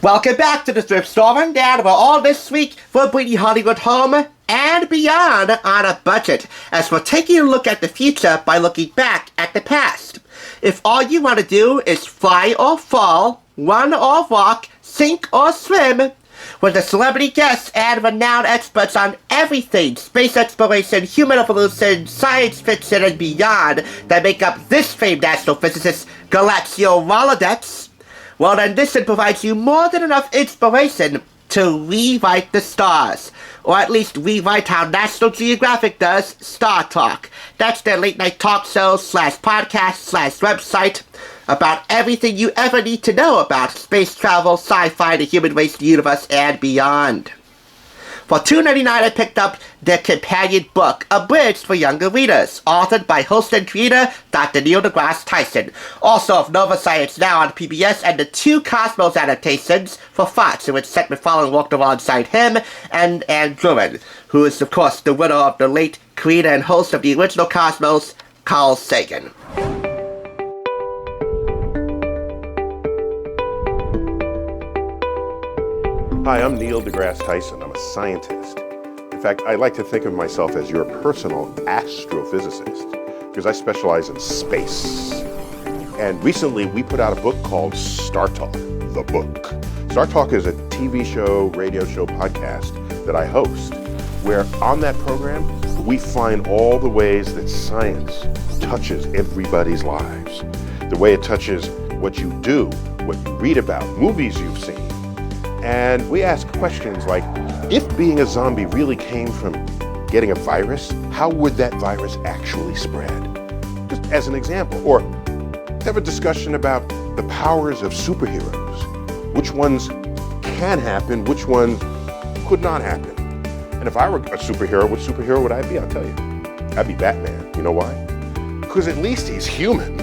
Welcome back to the Thrift Store Rundown, where all this week we're bringing Hollywood home and beyond on a budget, as we're taking a look at the future by looking back at the past. If all you want to do is fly or fall, run or walk, sink or swim, with the celebrity guests and renowned experts on everything space exploration, human evolution, science fiction, and beyond that make up this famed astrophysicist Galactio Rolodex, well then this should provide you more than enough inspiration to rewrite the stars. Or at least rewrite how National Geographic does Star Talk. That's their late night talk show / podcast / website about everything you ever need to know about space travel, sci-fi, the human race, the universe, and beyond. For $2.99 I picked up their companion book, Abridged for younger readers, authored by host and creator Dr. Neil deGrasse Tyson, also of Nova Science Now on PBS, and the two Cosmos adaptations for Fox, in which Seth MacFarlane worked alongside him and Anne Drummond, who is of course the widow of the late creator and host of the original Cosmos, Carl Sagan. Hi, I'm Neil deGrasse Tyson. I'm a scientist. In fact, I like to think of myself as your personal astrophysicist because I specialize in space. And recently we put out a book called Star Talk, the book. Star Talk is a TV show, radio show, podcast that I host, where on that program we find all the ways that science touches everybody's lives. The way it touches what you do, what you read about, movies you've seen. And we ask questions like, if being a zombie really came from getting a virus, how would that virus actually spread? Just as an example. Or have a discussion about the powers of superheroes. Which ones can happen, which ones could not happen. And if I were a superhero, which superhero would I be? I'll tell you. I'd be Batman. You know why? Because at least he's human.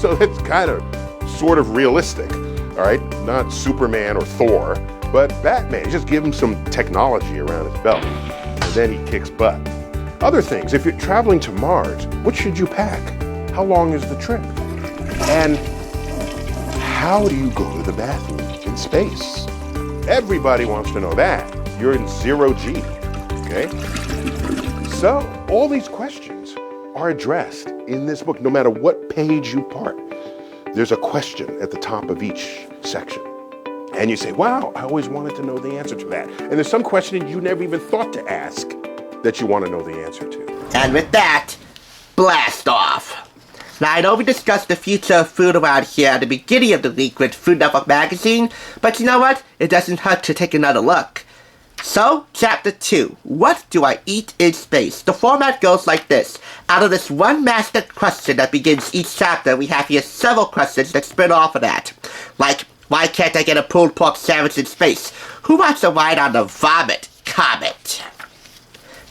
So it's kind of sort of realistic. All right, not Superman or Thor, but Batman. Just give him some technology around his belt, and then he kicks butt. Other things, if you're traveling to Mars, what should you pack? How long is the trip? And how do you go to the bathroom in space? Everybody wants to know that. You're in 0G, okay? So all these questions are addressed in this book, no matter what page you part. There's a question at the top of each section. And you say, wow, I always wanted to know the answer to that. And there's some question you never even thought to ask that you want to know the answer to. And with that, blast off. Now I know we discussed the future of food around here at the beginning of the week with Food Network magazine, but you know what? It doesn't hurt to take another look. So, Chapter 2, What Do I Eat in Space? The format goes like this. Out of this one master question that begins each chapter, we have here several questions that spin off of that. Like, why can't I get a pulled pork sandwich in space? Who wants to ride on the vomit comet?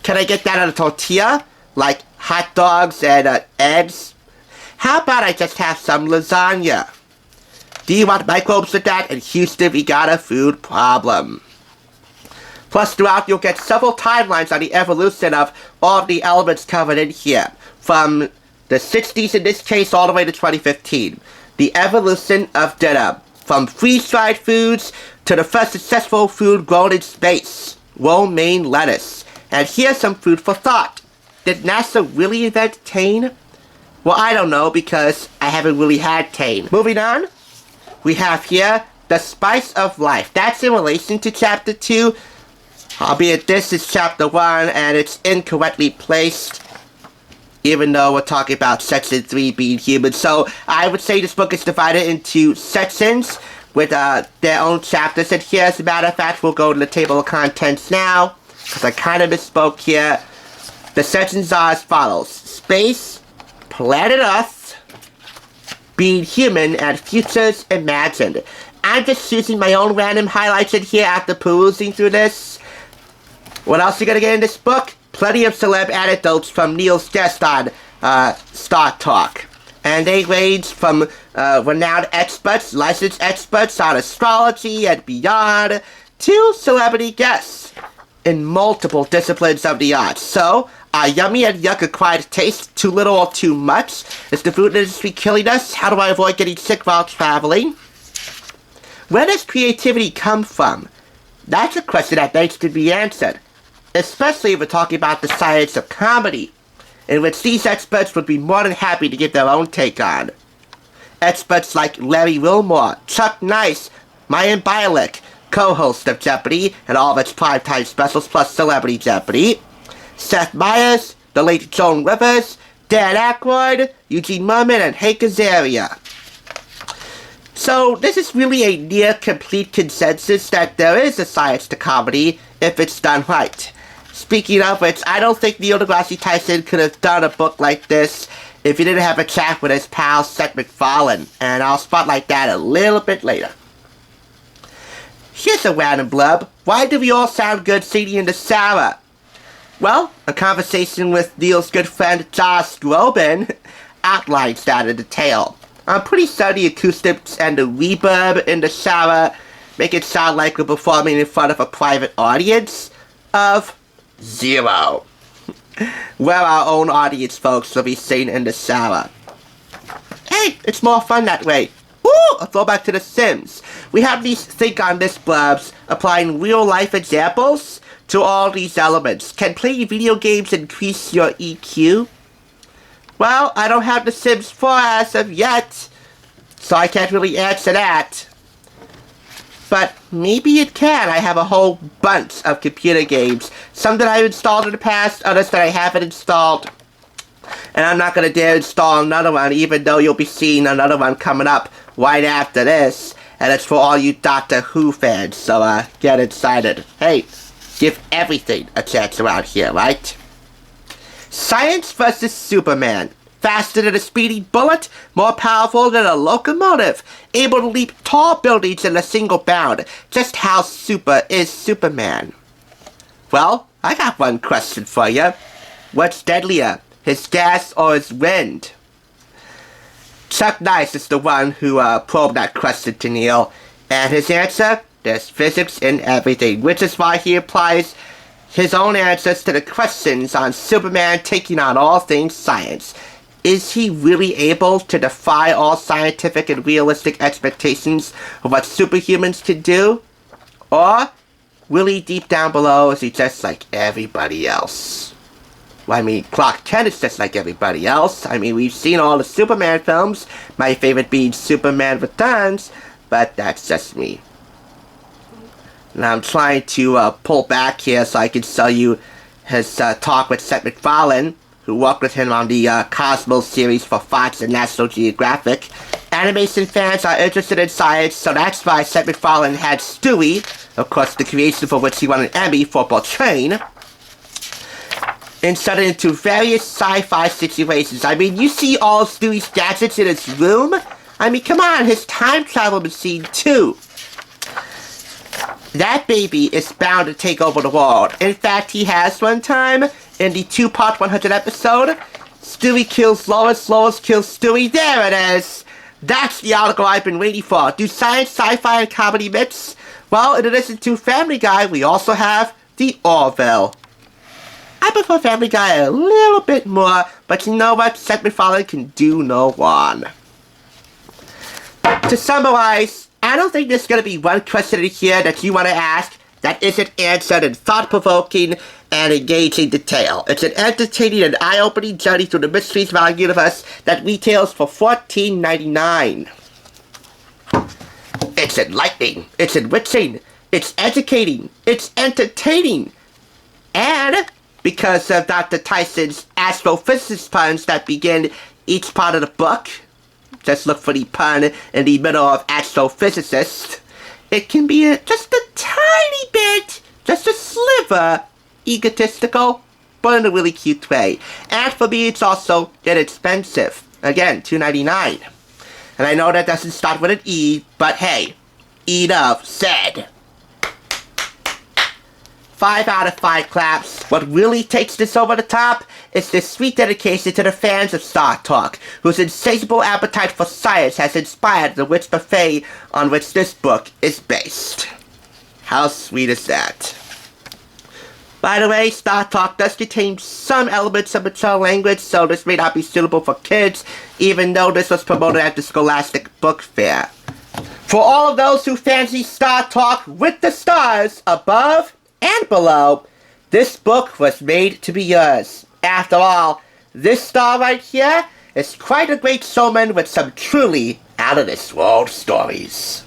Can I get that on a tortilla? Like hot dogs and eggs? How about I just have some lasagna? Do you want microbes with that? In Houston, we got a food problem. Plus, throughout, you'll get several timelines on the evolution of all of the elements covered in here. From the 60s in this case, all the way to 2015. The evolution of dinner. From freeze-dried foods to the first successful food grown in space. Romaine lettuce. And here's some food for thought. Did NASA really invent Tane? Well, I don't know, because I haven't really had Tane. Moving on, we have here the spice of life. That's in relation to Chapter 2. Albeit this is Chapter 1 and it's incorrectly placed, even though we're talking about Section 3 being human. So I would say this book is divided into sections with their own chapters. And here, as a matter of fact, we'll go to the table of contents now, because I kind of misspoke here. The sections are as follows. Space, Planet Earth, Being Human, and Futures Imagined. I'm just choosing my own random highlights in here after perusing through this. What else are you gonna get in this book? Plenty of celeb anecdotes from Neil's guest on Star Talk. And they range from renowned experts, licensed experts on astrology and beyond, to celebrity guests in multiple disciplines of the arts. So, are yummy and yuck acquired taste too little or too much? Is the food industry killing us? How do I avoid getting sick while traveling? Where does creativity come from? That's a question that begs to be answered, especially if we're talking about the science of comedy, in which these experts would be more than happy to give their own take on. Experts like Larry Wilmore, Chuck Nice, Mayan Bialik, co-host of Jeopardy and all of its primetime specials plus Celebrity Jeopardy, Seth Meyers, the late Joan Rivers, Dan Aykroyd, Eugene Merman, and Hank Azaria. So, this is really a near-complete consensus that there is a science to comedy if it's done right. Speaking of which, I don't think Neil deGrasse Tyson could have done a book like this if he didn't have a chat with his pal Seth MacFarlane, and I'll spotlight that a little bit later. Here's a random blurb. Why do we all sound good singing in the shower? Well, a conversation with Neil's good friend Josh Groban outlines that in detail. I'm pretty sure the acoustics and the reverb in the shower make it sound like we're performing in front of a private audience of 0. We're our own audience, folks, so we sing in the shower. Hey, it's more fun that way. Woo! A throwback to The Sims. We have these think on this blurbs applying real-life examples to all these elements. Can playing video games increase your EQ? Well, I don't have The Sims 4 as of yet, so I can't really answer that. But maybe it can. I have a whole bunch of computer games. Some that I've installed in the past, others that I haven't installed. And I'm not going to dare install another one, even though you'll be seeing another one coming up right after this. And it's for all you Doctor Who fans, so get excited. Hey, give everything a chance around here, right? Science versus Superman. Faster than a speeding bullet, more powerful than a locomotive, able to leap tall buildings in a single bound. Just how super is Superman? Well, I got one question for you. What's deadlier, his gas or his wind? Chuck Nice is the one who probed that question to Neil, and his answer? There's physics in everything, which is why he applies his own answers to the questions on Superman taking on all things science. Is he really able to defy all scientific and realistic expectations of what superhumans can do? Or will he deep down below, is he just like everybody else? Well, I mean, Clark Kent is just like everybody else. I mean, we've seen all the Superman films, my favorite being Superman Returns, but that's just me. And I'm trying to pull back here so I can show you his talk with Seth MacFarlane, who worked with him on the Cosmos series for Fox and National Geographic. Animation fans are interested in science, so that's why Seth MacFarlane had Stewie, of course the creation for which he won an Emmy for portraying, inserted into various sci-fi situations. I mean, you see all Stewie's gadgets in his room? I mean, come on, his time travel machine too. That baby is bound to take over the world. In fact, he has one time in the 2-part 100 episode. Stewie kills Lois, Lois kills Stewie. There it is. That's the article I've been waiting for. Do science, sci-fi, and comedy mix? Well, in addition to Family Guy, we also have The Orville. I prefer Family Guy a little bit more, but you know what? Seth MacFarlane can do no wrong. To summarize, I don't think there's going to be one question in here that you want to ask that isn't answered in thought-provoking and engaging detail. It's an entertaining and eye-opening journey through the mysteries of our universe that retails for $14.99. It's enlightening, it's enriching, it's educating, it's entertaining. And because of Dr. Tyson's astrophysicist puns that begin each part of the book, just look for the pun in the middle of astrophysicist, it can be just a tiny bit, just a sliver, egotistical, but in a really cute way. And for me, it's also inexpensive. Again, $2.99. And I know that doesn't start with an E, but hey, Enough said. 5 out of 5 claps. What really takes this over the top is this sweet dedication to the fans of Star Talk, whose insatiable appetite for science has inspired the rich buffet on which this book is based. How sweet is that? By the way, Star Talk does contain some elements of mature language, so this may not be suitable for kids, even though this was promoted at the Scholastic Book Fair. For all of those who fancy Star Talk with the stars above and below, this book was made to be yours. After all, this star right here is quite a great showman with some truly out-of-this-world stories.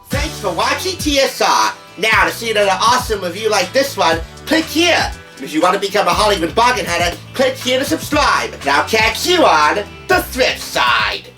Thanks for watching TSR. Now, to see another awesome review like this one, click here. If you want to become a Hollywood bargain hunter, click here to subscribe. And I'll catch you on the thrift side.